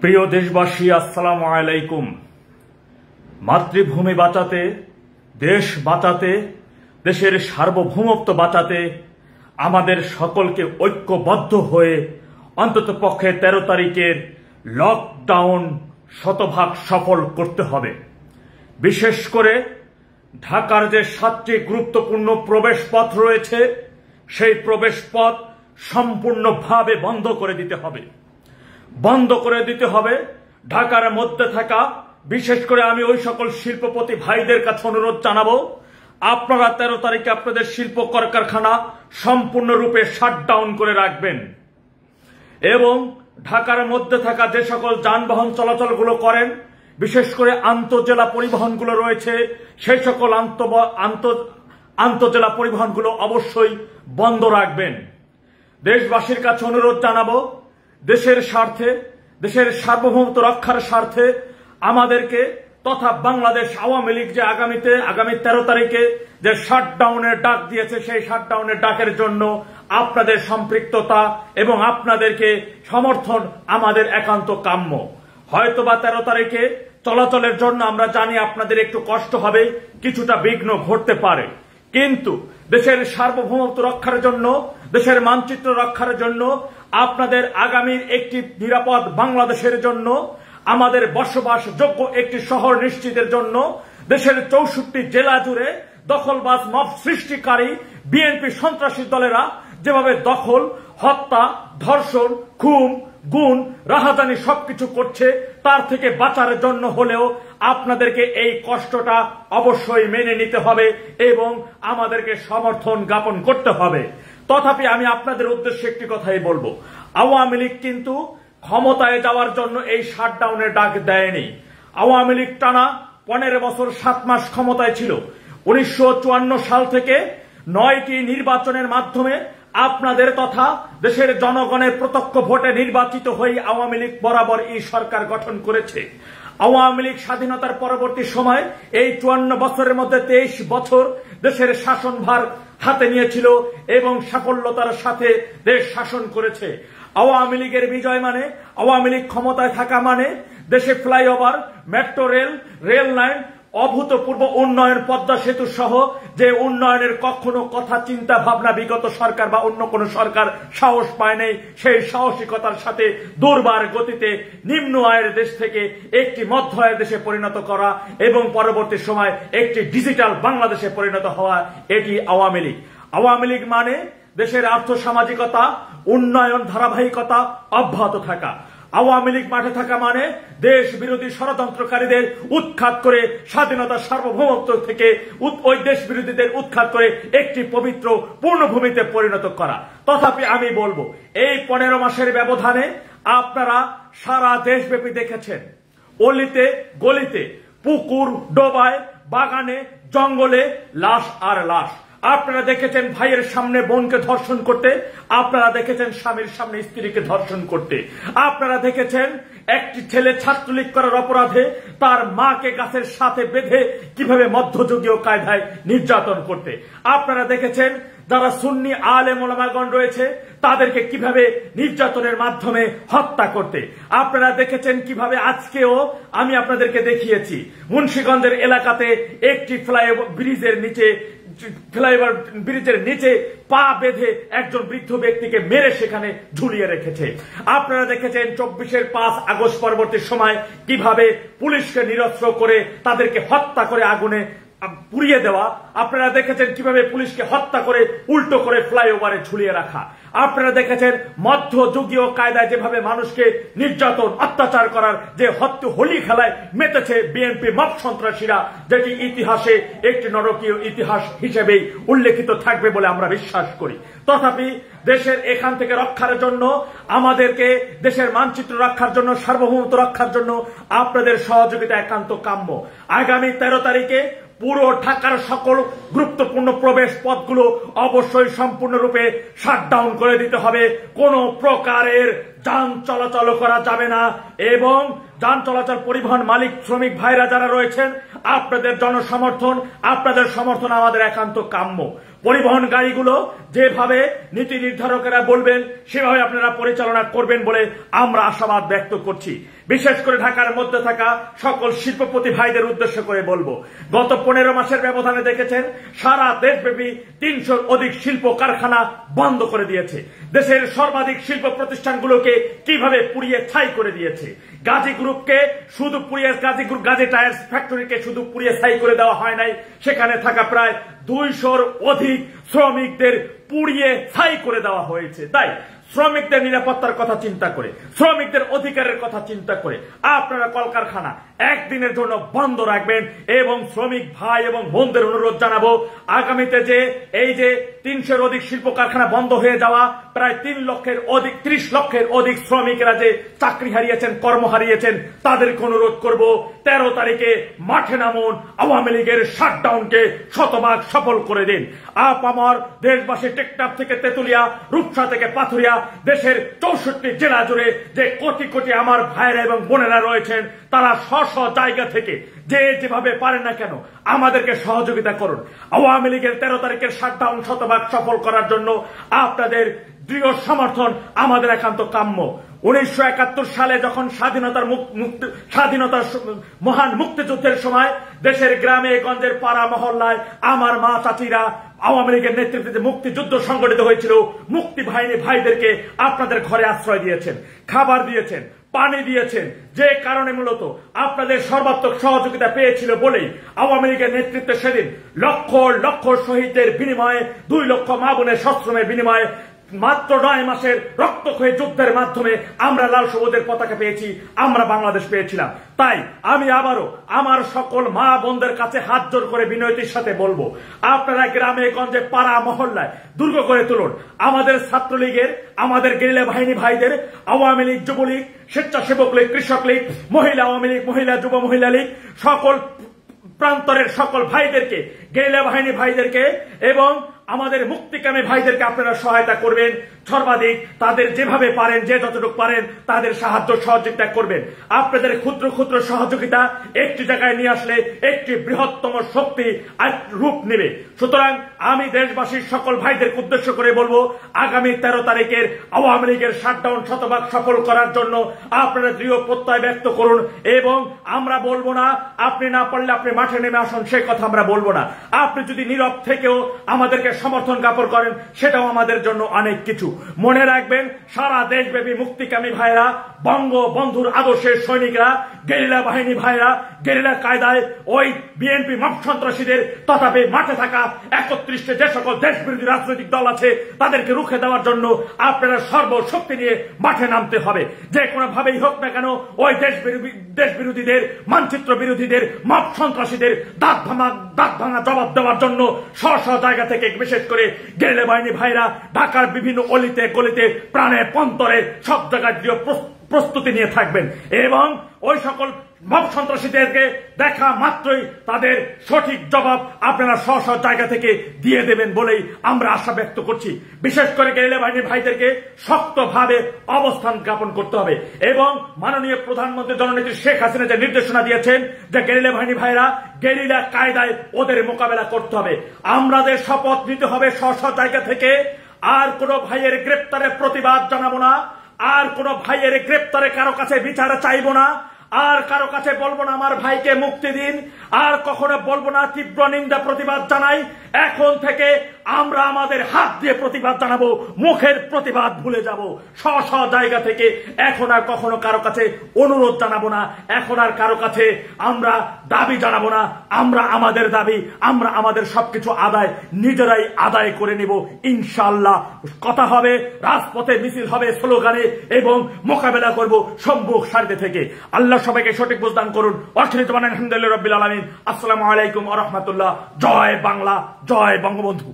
প্রিয় দেশবাসী, আসসালামু আলাইকুম। মাতৃভূমি বাঁচাতে, দেশ বাঁচাতে, দেশের সার্বভৌমত্ব বাঁচাতে আমাদের সকলকে ঐক্যবদ্ধ হয়ে অন্ততপক্ষে 13 তারিখের লকডাউন শতভাগ সফল করতে হবে। বিশেষ করে ঢাকার যে 7টি গুরুত্বপূর্ণ প্রবেশ পথ রয়েছে, সেই প্রবেশ পথ সম্পূর্ণভাবে বন্ধ করে দিতে হবে। ঢাকার মধ্যে থাকা, বিশেষ করে আমি ওই সকল শিল্পপতি ভাইদের কাছে অনুরোধ জানাবো, আপনারা 13 তারিখে আপনাদের শিল্প কলকারখানা সম্পূর্ণরূপে শাটডাউন করে রাখবেন এবং ঢাকার মধ্যে থাকা যে সকল যানবাহন চলাচলগুলো করেন, বিশেষ করে আন্তঃজেলা পরিবহনগুলো রয়েছে, সেই সকল আন্তঃজেলা পরিবহনগুলো অবশ্যই বন্ধ রাখবেন। দেশবাসীর কাছে অনুরোধ জানাবো, দেশের স্বার্থে, দেশের সার্বভৌমত্ব রক্ষার স্বার্থে আমাদেরকে তথা বাংলাদেশ আওয়ামী লীগ যে আগামী 13 তারিখে যে শাটডাউনের ডাক দিয়েছে, সেই শাটডাউনের ডাকের জন্য আপনাদের সম্পৃক্ততা এবং আপনাদেরকে সমর্থন আমাদের একান্ত কাম্য। হয়তোবা 13 তারিখে চলাচলের জন্য আমরা জানি আপনাদের একটু কষ্ট হবে, কিছুটা বিঘ্ন ঘটতে পারে, কিন্তু দেশের সার্বভৌমত্ব রক্ষার জন্য, দেশের মানচিত্র রক্ষার জন্য, আপনাদের আগামীর একটি নিরাপদ বাংলাদেশের জন্য, আমাদের বসবাসযোগ্য একটি শহর নিশ্চিতের জন্য দেশের 64 জেলা জুড়ে দখলবাজ মব সৃষ্টিকারী বিএনপি সন্ত্রাসী দলেরা যেভাবে দখল, হত্যা, ধর্ষণ, খুন, গুম, রাহাজানি সবকিছু করছে, তার থেকে বাঁচার জন্য হলেও আপনাদেরকে এই কষ্টটা অবশ্যই মেনে নিতে হবে এবং আমাদেরকে সমর্থন জ্ঞাপন করতে হবে। তথাপি আমি আপনাদের উদ্দেশ্যে একটি কথাই বলবো, আওয়ামী লীগ কিন্তু ক্ষমতায় যাওয়ার জন্য এই শাটডাউনের ডাক দেয়নি। আওয়ামী লীগ টানা 15 বছর 7 মাস ক্ষমতায় ছিল। 1954 সাল থেকে 9টি নির্বাচনের মাধ্যমে আপনাদের তথা দেশের জনগণের প্রত্যক্ষ ভোটে নির্বাচিত হয়ে আওয়ামী লীগ বরাবর এই সরকার গঠন করেছে। আওয়ামী লীগ স্বাধীনতার পরবর্তী সময় এই 54 বছরের মধ্যে 23 বছর দেশের শাসনভার হাতে নিয়েছিল এবং সাফল্যতার সাথে দেশ শাসন করেছে। আওয়ামী লীগের বিজয় মানে, আওয়ামী লীগ ক্ষমতায় থাকা মানে দেশে flyover, metro rail, rail line, অভূতপূর্ব উন্নয়ন, পদ্মা সেতু সহ যে উন্নয়নের কখনো কথা চিন্তা ভাবনা বিগত সরকার বা অন্য কোন সরকার সাহস পায় নাই, সেই সাহসিকতার সাথে দুর্বার গতিতে নিম্ন আয়ের দেশ থেকে একটি মধ্য আয়ের দেশে পরিণত করা এবং পরবর্তী সময় একটি ডিজিটাল বাংলাদেশে পরিণত হওয়া, এটি আওয়ামী লীগ। আওয়ামী লীগ মানে দেশের আর্থসামাজিকতা, উন্নয়ন ধারাবাহিকতা অব্যাহত থাকা। আওয়ামী লীগ মাঠে থাকা মানে দেশ বিরোধী ষড়যন্ত্রকারীদের উৎখাত করে স্বাধীনতা সার্বভৌমত্ব থেকে ওই দেশ বিরোধীদের উৎখাত করে একটি পবিত্র পূর্ণভূমিতে পরিণত করা। তথাপি আমি বলবো, এই 15 মাসের ব্যবধানে আপনারা সারা দেশব্যাপী দেখেছেন, অলিতে গলিতে, পুকুর ডোবায়, বাগানে, জঙ্গলে লাশ আর লাশ। আপনারা দেখেছেন ভাইয়ের সামনে বোনকে ধর্ষণ করতে, আপনারা দেখেছেন স্বামীর সামনে স্ত্রীকে ধর্ষণ করতে, আপনারা দেখেছেন একটি ছেলে ছাত্রলীগ করার অপরাধে তার মাকে গাছের সাথে বেঁধে কিভাবে মধ্যযুগীয় কায়দায় নির্যাতন করতে, আপনারা দেখেছেন যারা সুন্নি আলেম ওলামাগণ রয়েছে তাদেরকে কিভাবে নির্যাতনের মাধ্যমে হত্যা করতে, আপনারা দেখেছেন কিভাবে আজকেও আমি আপনাদেরকে দেখিয়েছি মুন্সিগঞ্জের এলাকাতে একটি ফ্লাইওভার ব্রিজের নিচে পা বেঁধে একজন বৃদ্ধ ব্যক্তিকে মেরে সেখানে ঝুলিয়ে রেখেছে। আপনারা দেখেছেন 24-এর 5 আগস্ট পরবর্তী সময় কিভাবে পুলিশকে নিরস্ত্র করে তাদেরকে হত্যা করে আগুনে পুড়িয়ে দেওয়া। আপনারা দেখেছেন কিভাবে পুলিশকে হত্যা করে উল্টো করে ফ্লাইওভারে ঝুলিয়ে রাখা। আপনারা দেখেছেন মধ্যযুগীয় কায়দায় যেভাবে মানুষকে নির্যাতন অত্যাচার করার যে হোলি খেলায় মেতেছে বিএনপি মব সন্ত্রাসীরা, যেটি ইতিহাসে একটি নরকীয় ইতিহাস হিসেবেই উল্লেখিত থাকবে বলে আমরা বিশ্বাস করি। তথাপি দেশের এখান থেকে রক্ষার জন্য, আমাদেরকে দেশের মানচিত্র রক্ষার জন্য, সার্বভৌমত্ব রক্ষার জন্য আপনাদের সহযোগিতা একান্ত কাম্য। আগামী 13 তারিখে পুরো ঢাকার সকল গুরুত্বপূর্ণ প্রবেশ পথগুলো অবশ্যই সম্পূর্ণরূপে শাটডাউন করে দিতে হবে। কোনো প্রকারের যান চলাচল করা যাবে না এবং যান চলাচল পরিবহন মালিক শ্রমিক ভাইরা যারা রয়েছেন আপনাদের জনসমর্থন, আপনাদের সমর্থন আমাদের একান্ত কাম্য। পরিবহন গাড়িগুলো যেভাবে নীতি নির্ধারকেরা বলবেন সেভাবে আপনারা পরিচালনা করবেন বলে আমরা আশাবাদ ব্যক্ত করছি। বিশেষ করে ঢাকার মধ্যে থাকা সকল শিল্পপতি ভাইদের উদ্দেশ্য করে বলবো, গত 15 মাসের ব্যবধানে দেখেছেন সারা দেশব্যাপী 300-র অধিক শিল্প কারখানা বন্ধ করে দিয়েছে। দেশের সর্বাধিক শিল্প প্রতিষ্ঠানগুলোকে কিভাবে পুড়িয়ে ছাই করে দিয়েছে। গাজী গ্রুপকে শুধু পুড়িয়ে, গাজী টায়ার্স ফ্যাক্টরিকে শুধু পুড়িয়ে ছাই করে দেওয়া হয় নাই, সেখানে থাকা প্রায় 200-র অধিক শ্রমিকদের পুড়িয়ে ছাই করে দেওয়া হয়েছে। তাই শ্রমিকদের নিরাপত্তার কথা চিন্তা করে, শ্রমিকদের অধিকারের কথা চিন্তা করে আপনারা কলকারখানা একদিনের জন্য বন্ধ রাখবেন এবং শ্রমিক ভাই এবং বোনদের অনুরোধ জানাবো, আগামীতে যে এই যে 300-র অধিক শিল্প কারখানা বন্ধ হয়ে যাওয়া, প্রায় 30 লক্ষের অধিক শ্রমিকেরা যে চাকরি হারিয়েছেন, কর্ম হারিয়েছেন, তাদেরকে অনুরোধ করব 13 তারিখে মাঠে নামুন, আওয়ামী লীগের শাটডাউনকে শতভাগ সফল করে দিন। আমার দেশবাসী টেকনাফ থেকে তেতুলিয়া, রূপসা থেকে পাথুরিয়া, দেশের 64 জেলা জুড়ে যে কোটি কোটি আমার ভাইরা এবং বোনেরা রয়েছেন, তারা স্ব জায়গা থেকে যে যেভাবে পারেন না কেন আমাদেরকে সহযোগিতা করুন। আওয়ামী লীগের 13 তারিখের শাটডাউন শতভাগ সফল করার জন্য আপনাদের দৃঢ় সমর্থন আমাদের একান্ত কাম্য। 1971 সালে যখন স্বাধীনতার মহান মুক্তিযুদ্ধের সময় দেশের গ্রামে গঞ্জের পাড়া মহল্লায় আমার মা চাচিরা আওয়ামী লীগের নেতৃত্বে মুক্তিযুদ্ধ সংগঠিত হয়েছিল, মুক্তি বাহিনী ভাইদেরকে আপনাদের ঘরে আশ্রয় দিয়েছেন, খাবার দিয়েছেন, পানি দিয়েছেন, যে কারণে মূলত আপনাদের সর্বাত্মক সহযোগিতা পেয়েছিল বলেই আওয়ামী লীগের নেতৃত্বে সেদিন লক্ষ লক্ষ শহীদদের বিনিময়ে, 2 লক্ষ মা বোনের সশ্রমের বিনিময়ে মাত্র 9 মাসের রক্তক্ষয়ী যুদ্ধের মাধ্যমে আমরা লাল সবুজের পতাকা পেয়েছি, আমরা বাংলাদেশ পেয়েছিলাম। তাই আমি আবারও আমার সকল মা বোনদের কাছে হাত জোর করে বিনয়তির সাথে বলবো, আপনারা গ্রামে গঞ্জে পাড়া মহল্লায় দুর্গ করে তুলুন। আমাদের ছাত্রলীগের, আমাদের গেরিলা বাহিনী ভাইদের, আওয়ামী লীগ, যুবলীগ, স্বেচ্ছাসেবক লীগ, কৃষক লীগ, মহিলা আওয়ামী লীগ, মহিলা যুব মহিলা লীগ, সকল প্রান্তরের সকল ভাইদেরকে, গেরিলা বাহিনী ভাইদেরকে এবং আমাদের মুক্তিকামী ভাইদেরকে আপনারা সহায়তা করবেন সর্বাধিক। তাদের যেভাবে পারেন, যে যতটুকু পারেন তাদের সাহায্য সহযোগিতা করবেন। আপনাদের ক্ষুদ্র ক্ষুদ্র সহযোগিতা একটি জায়গায় নিয়ে আসলে একটি বৃহত্তম শক্তি রূপ নেবে। সুতরাং আমি দেশবাসীর সকল ভাইদেরকে উদ্দেশ্য করে বলবো, আগামী 13 তারিখের আওয়ামী লীগের শাটডাউন শতভাগ সফল করার জন্য আপনারা দৃঢ় প্রত্যয় ব্যক্ত করুন। এবং আমরা বলবো না আপনি না পারলে আপনি মাঠে নেমে আসুন, সে কথা আমরা বলবো না। আপনি যদি নীরব থেকেও আমাদেরকে সমর্থন জ্ঞাপন করেন, সেটাও আমাদের জন্য অনেক কিছু। মনে রাখবেন, সারা দেশব্যাপী মুক্তিকামী ভাইরা, বঙ্গবন্ধুর আদর্শের সৈনিকরা, গেরিলা বাহিনী ভাইরা, গেরিলা কায়দায় ওই বিএনপি মব সন্ত্রাসীদের তথাপি মাঠে থাকা 31 যে সকল দেশবিরোধী রাজনৈতিক দল আছে তাদেরকে রুখে দেওয়ার জন্য আপনারা সর্বশক্তি নিয়ে মাঠে নামতে হবে। যে কোনো ভাবেই হোক না কেন ওই দেশবিরোধীদের, মানচিত্র বিরোধীদের, মব সন্ত্রাসীদের দাঁত ভাঙা জবাব দেওয়ার জন্য স্ব জায়গা থেকে, বিশেষ করে গেরিলা বাহিনী ভাইরা ঢাকার বিভিন্ন অলিতে গলিতে, প্রাণে পন্তরে সব জায়গায় প্রস্তুতি নিয়ে থাকবেন এবং ওই সকল মব সন্ত্রাসীদেরকে দেখা মাত্রই তাদের সঠিক জবাব আপনারা স্ব জায়গা থেকে দিয়ে দেবেন বলেই আমরা আশা ব্যক্ত করছি। বিশেষ করে গেরিলা বাহিনী ভাইদেরকে শক্তভাবে অবস্থান জ্ঞাপন করতে হবে এবং মাননীয় প্রধানমন্ত্রী জননেত্রী শেখ হাসিনা যে নির্দেশনা দিয়েছেন যে গেরিলা বাহিনী ভাইরা গেরিলা কায়দায় ওদের মোকাবেলা করতে হবে, আমাদের শপথ নিতে হবে স্ব জায়গা থেকে। আর কোন ভাইয়ের গ্রেপ্তারের প্রতিবাদ জানাবো না, আর কোন ভাইয়ের গ্রেপ্তারে কারো কাছে বিচার চাইবো না, আর কারো কাছে বলবো না আমার ভাইকে মুক্তি দিন, আর কখনো বলবো না তীব্র নিন্দা প্রতিবাদ জানাই। এখন থেকে আমরা আমাদের হাত দিয়ে প্রতিবাদ জানাবো, মুখের প্রতিবাদ ভুলে যাব। স্ব জায়গা থেকে এখন আর কখনো কারো কাছে অনুরোধ জানাবো না, এখন আর কারো কাছে আমরা দাবি জানাবো না। আমরা আমাদের দাবি, আমরা আমাদের সবকিছু নিজেরাই আদায় করে নিব ইনশাআল্লাহ। কথা হবে, রাজপথে মিছিল হবে, স্লোগানে এবং মোকাবেলা করব সম্মুখ সারিতে থেকে। আল্লাহ সবাইকে সঠিক বুঝদান করুন। আলহামদুলিল্লাহ রাব্বিল আলামিন। আসসালামু আলাইকুম ওয়া রাহমাতুল্লাহ। জয় বাংলা, জয় বঙ্গবন্ধু।